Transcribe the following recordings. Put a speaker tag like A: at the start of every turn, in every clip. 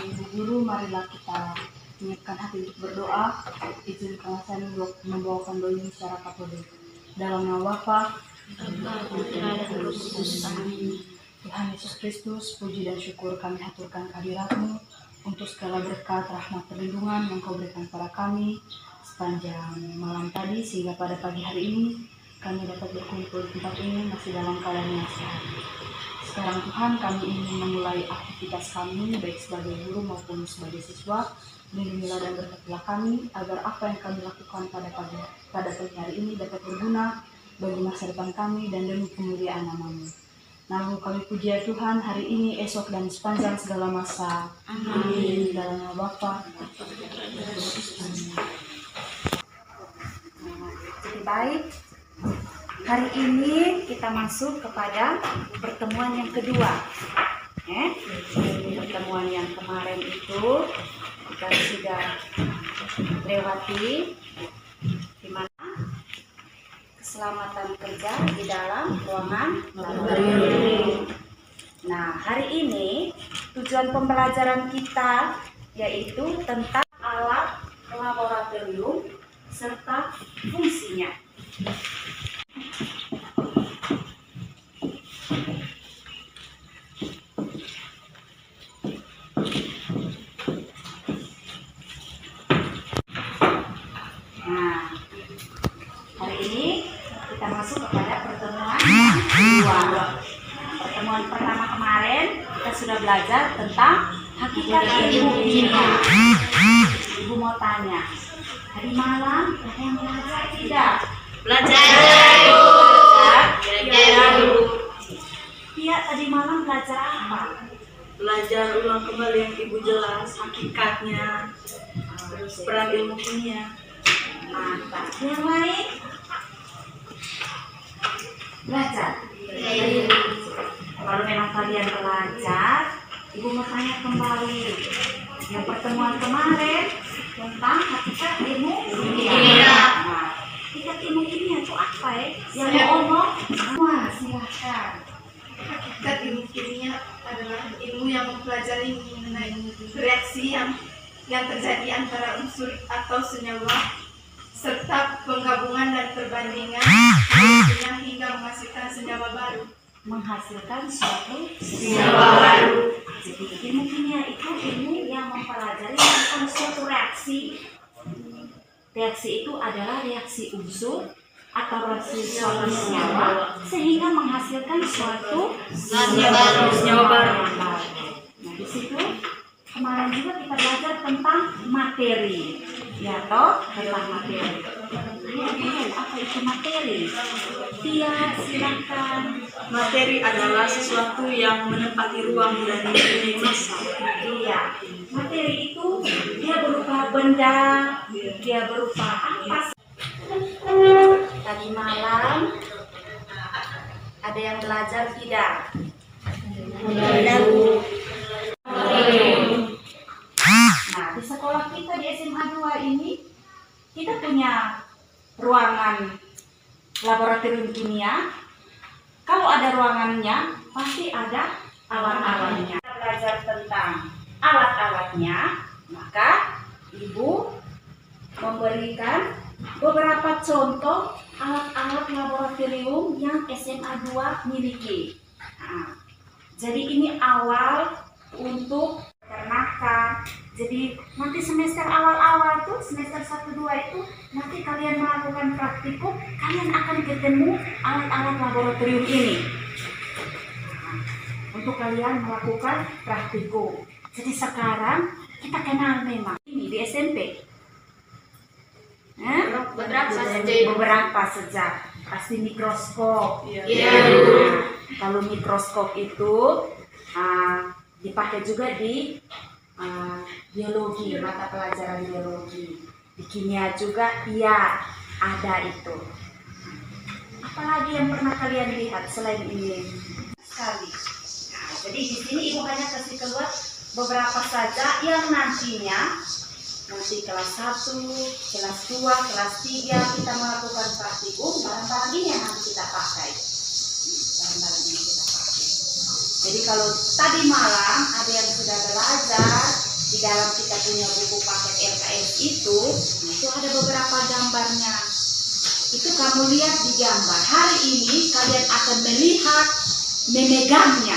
A: Ibu Guru, marilah kita menyiapkan hati untuk berdoa. Izinkanlah saya membawakan doa ini secara katolik. Dalam nama Bapa, Tuhan Yesus Kristus, puji dan syukur kami haturkan kehadirat-Mu untuk segala berkat, rahmat, perlindungan yang Kau berikan kepada kami sepanjang malam tadi, sehingga pada pagi hari ini kami dapat berkumpul di tempat ini masih dalam keadaan yang sehat. Sekarang Tuhan, kami ingin memulai aktivitas kami baik sebagai guru maupun sebagai siswa. Lindungilah dan berkatilah kami agar apa yang kami lakukan pada pagi hari ini dapat berguna bagi masa depan kami dan demi kemuliaan nama-Mu. Namun kami puji ya Tuhan hari ini, esok, dan sepanjang segala masa. Amin. Dalam nama Bapa. Jadi baik, hari ini kita masuk kepada pertemuan yang kedua. Pertemuan yang kemarin itu kita sudah lewati di mana keselamatan kerja di dalam ruangan laboratorium. Nah, hari ini tujuan pembelajaran kita yaitu tentang alat laboratorium serta fungsinya. Nah, hari ini kita masuk kepada pertemuan yang kedua. Pertemuan pertama kemarin kita sudah belajar tentang hakikat ilmu kimia. Ibu mau tanya, tadi malam ada yang belajar tidak?
B: Belajar.
A: Iya, tadi malam belajar apa?
B: Belajar ulang kembali yang Ibu jelas hakikatnya, peran ilmu kimia.
A: Mantap. Yang lain? Belajar. Kalau memang kalian belajar, Ibu mau tanya kembali. Yang pertemuan kemarin tentang hakikat ilmu kimia. Hakikat ilmu kimia itu apa ya? Yang mau ngomong? Wah, silahkan.
C: Hakikat ilmu kimia adalah ilmu yang mempelajari mengenai reaksi yang terjadi antara unsur atau senyawa serta penggabungan dan perbandingan kimia hingga menghasilkan senyawa baru.
A: Menghasilkan suatu senyawa baru. Jadi ilmu kimia itu ilmu yang mempelajari tentang suatu reaksi. Reaksi itu adalah reaksi unsur atau reaksi suatu senyawa sehingga menghasilkan suatu senyawa baru. Nah, di situ kemarin juga kita belajar tentang materi, ya toh, tentang materi. Apa itu materi? Dia silakan.
B: Materi adalah sesuatu yang menempati ruang dan mempunyai massa.
A: Iya, materi itu dia berupa benda, dia berupa apa? Tadi malam ada yang belajar tidak? Nah, di sekolah kita di SMA 2 ini kita punya ruangan laboratorium kimia. Kalau ada ruangannya, pasti ada alat-alatnya. Kita belajar tentang alat-alatnya, maka Ibu memberikan beberapa contoh alat-alat laboratorium yang SMA 2 miliki. Nah, jadi ini awal untuk peternakan. Jadi nanti semester awal-awal tuh, semester 1-2 itu nanti kalian melakukan praktikum, kalian akan ketemu alat-alat laboratorium ini. Nah, untuk kalian melakukan praktikum. Jadi sekarang kita kenal memang ini di SMP. Beberapa sejak pasti mikroskop. Kalau mikroskop itu dipakai juga di biologi, mata pelajaran biologi. Di kimia juga iya ada itu. Apalagi yang pernah kalian lihat selain ini? Sekali. Nah, jadi di sini Ibu hanya kasih keluar beberapa saja yang nantinya nanti kelas 1, kelas 2, kelas 3 kita melakukan praktikum, barang-barang ini yang nanti kita pakai. Barang-barang ini kita pakai. Jadi kalau tadi malam ada yang sudah belajar dalam kita punya buku paket LKS itu ada beberapa gambarnya. Itu kamu lihat di gambar. Hari ini kalian akan melihat memegangnya.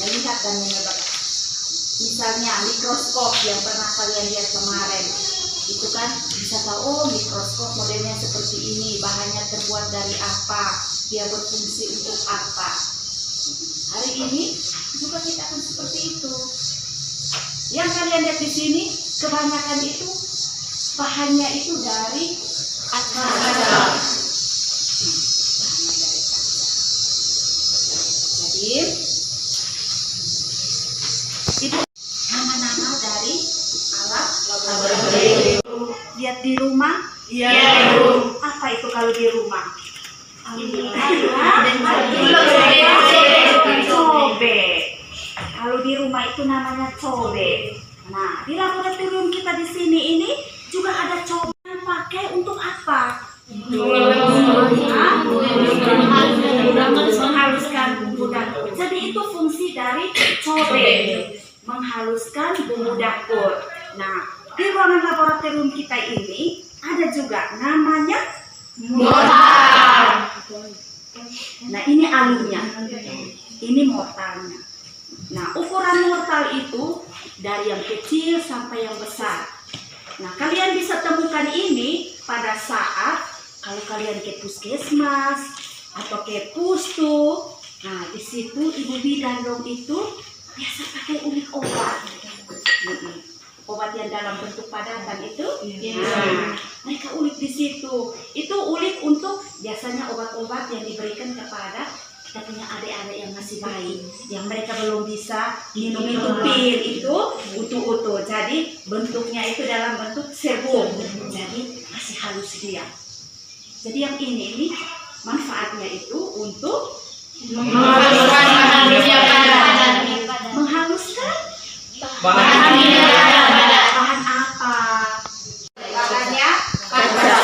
A: Melihat dan memegang. Misalnya mikroskop yang pernah kalian lihat kemarin. Itu kan bisa tahu, oh mikroskop modelnya seperti ini, bahannya terbuat dari apa, dia berfungsi untuk apa. Hari ini juga kita akan seperti itu. Yang kalian lihat di sini kebanyakan itu bahannya itu dari kaca. Jadi itu nama-nama dari alat laboratorium. Lihat di rumah?
B: Iya.
A: Apa itu kalau di rumah? Cobek. Kalau di rumah itu namanya cobek. Nah, di laboratorium kita di sini ini juga ada cobek yang pakai untuk apa? Menghaluskan bumbu dapur. Jadi itu fungsi dari cobek, menghaluskan bumbu dapur. Nah, di ruangan laboratorium kita ini ada juga namanya mortar. Nah, ini alunya, ini mortarnya. Nah, ukuran mortar itu dari yang kecil sampai yang besar. Nah, kalian bisa temukan ini pada saat kalau kalian ke puskesmas atau ke pustu. Nah, di situ ibu bidan dong itu biasa pakai ulik obat. Obat yang dalam bentuk padatan itu, nah, mereka ulik di situ. Itu ulik untuk biasanya obat-obat yang diberikan kepada kita punya adik-adik yang masih bayi, yang mereka belum bisa minum itu pil itu utuh-utuh. Jadi bentuknya itu dalam bentuk serbuk, jadi masih halus dia. Jadi yang ini manfaatnya itu untuk menghaluskan bahan apa? Bahannya kaca.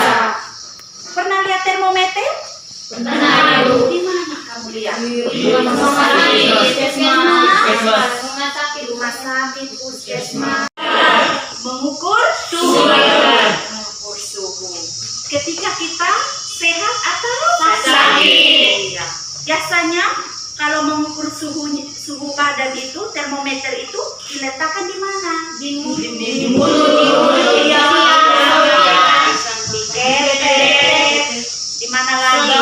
A: Pernah lihat termometer? Pernah. Di mana kamu lihat? Di rumah sakit, puskesmas. Mengukur suhu. Mengukur suhu. Ketika kita sehat atau sakit. Biasanya kalau mengukur suhu badan itu, termometer itu diletakkan di mana? Di mulut, di ketek, di mana lagi?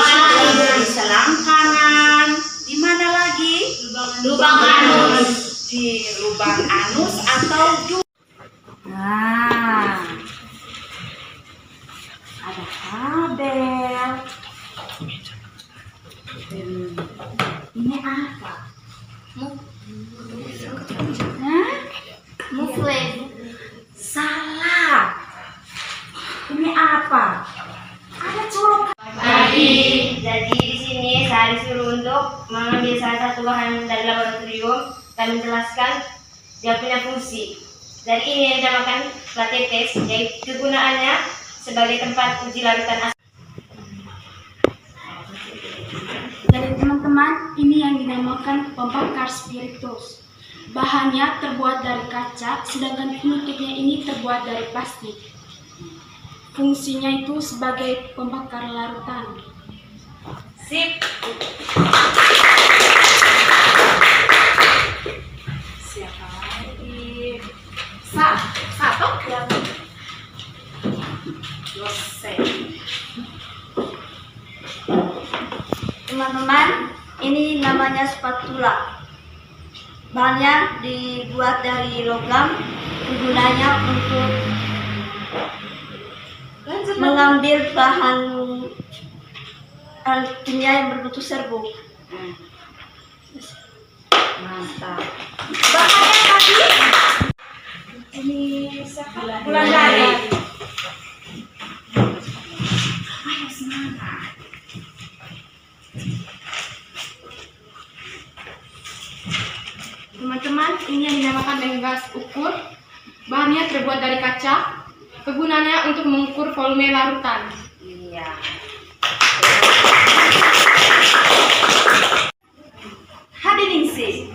A: Di selang kanan, di mana lagi? Lubang anus, di lubang anus atau nah, ada kabel. Ini apa? Mufle. Salah. Ini apa? Ada colok.
D: Jadi di sini saya disuruh untuk mengambil salah satu bahan dari laboratorium dan menjelaskan dia punya fungsi. Dari ini yang dinamakan platetes, yaitu kegunaannya sebagai tempat uji larutan asam.
E: Dari teman-teman, ini yang dinamakan pembakar spiritus. Bahannya terbuat dari kaca, sedangkan penutupnya ini terbuat dari plastik. Fungsinya itu sebagai pembakar larutan.
D: Sip.
A: Siapa lagi? Satu yang Yosef.
D: Teman-teman, ini namanya spatula. Bahannya dibuat dari logam, gunanya untuk mengambil bahan kimia yang berbentuk serbuk.
A: Mantap. Bahannya tadi ini siapa? Bulan dari. Ayo semangat.
E: Teman-teman, ini yang dinamakan lenggas ukur. Bahannya terbuat dari kaca. Kegunaannya untuk mengukur volume larutan.
A: Iya. Hadirin sih.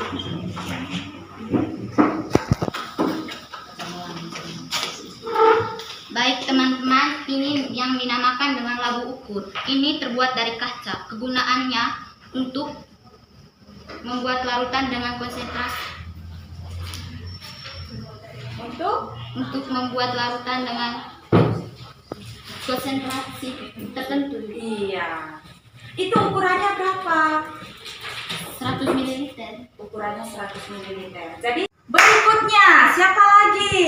F: ini yang dinamakan dengan labu ukur. Ini terbuat dari kaca. Kegunaannya untuk membuat larutan dengan konsentrasi. Untuk membuat larutan dengan konsentrasi tertentu.
B: Iya. Itu ukurannya berapa?
F: 100 ml.
B: Ukurannya 100 ml. Jadi berikutnya siapa lagi?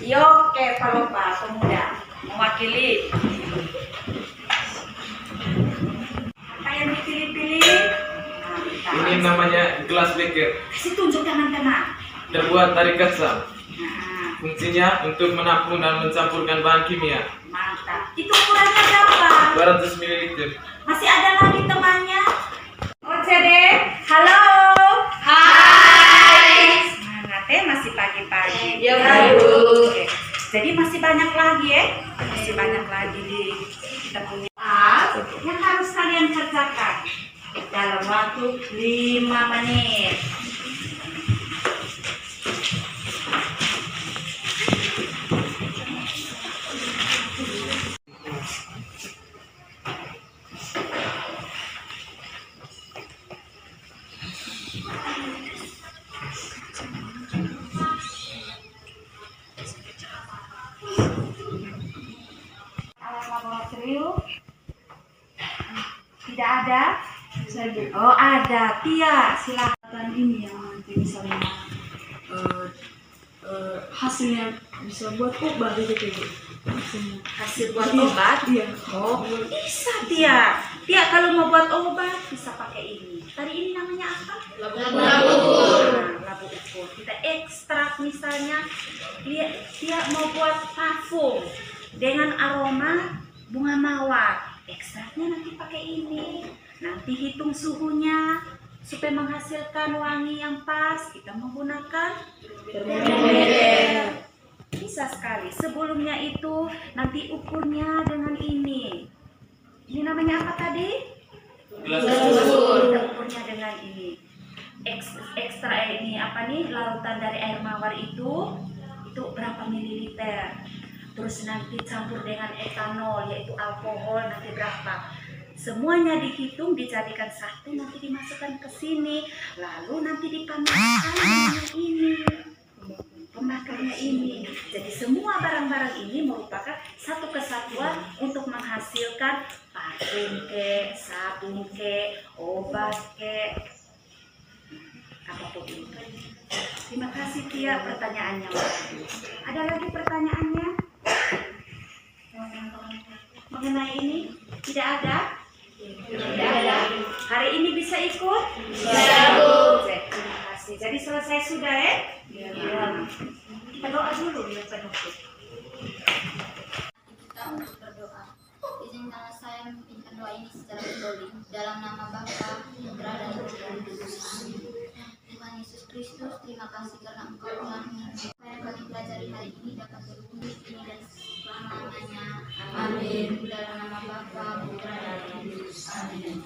B: Yoke Palopa, pemuda mewakili. Apa yang dipilih-pilih?
G: Ini namanya gelas beker,
B: Kasih tunjuk teman-teman.
G: terbuat dari kaca.
B: Nah,
G: Fungsinya untuk menampung dan mencampurkan bahan kimia.
B: mantap. Itu ukurannya berapa?
G: 200 ml.
B: Masih ada lagi temannya? OCD, halo. Semangat ya, masih pagi-pagi.
C: Ya, Bu.
B: Oke. Jadi masih banyak lagi ya? Masih banyak lagi kita punya yang harus kalian kerjakan dalam waktu 5 menit. Alat laboratorium tidak ada. Oh ada, Tia silakan.
A: Ini yang nanti misalnya hasilnya bisa buat obat gitu Bu.
B: Hasil buat obat.
A: Iya.
B: Oh bisa Tia. Tia kalau mau buat obat bisa pakai ini. Tadi ini namanya apa? Labu ukur. Nah, labu ukur. Kita ekstrak misalnya. Tia mau buat parfum dengan aroma bunga mawar. Ekstraknya nanti pakai ini. Nanti hitung suhunya supaya menghasilkan wangi yang pas. Kita menggunakan termometer. Bisa sekali. Sebelumnya itu nanti ukurnya dengan ini. Ini namanya apa tadi?
G: Gelas
B: Kita ukurnya dengan ini. Ekstra ini apa nih? Larutan dari air mawar itu berapa mililiter? Terus nanti campur dengan etanol yaitu alkohol nanti berapa? Semuanya dihitung, dijadikan satu, nanti dimasukkan ke sini, lalu nanti dipanaskan dengan ini. Pembakarnya ini. Jadi semua barang-barang ini merupakan satu kesatuan untuk menghasilkan parfum ke, sabun ke, obat ke, apapun itu. Terima kasih Tia pertanyaannya. Ada lagi pertanyaannya? Mengenai ini? Tidak ada? Tidak ada. Hari ini bisa ikut? Bisa Bu. Terima kasih. Jadi selesai sudah ya? Ya. Kita doa dulu ya penutup.
F: Kita untuk berdoa. Izinkanlah saya memimpin doa ini secara pribadi dalam nama Bapa, Putra dan Roh Kudus. Tuhan Yesus Kristus, terima kasih karena Engkau telah mengajar apa yang kami pelajari hari ini dapat bertumbuh ini dan selama-lamanya. Amin. Dalam nama Bapa, Putra dan Roh Kudus. Amin.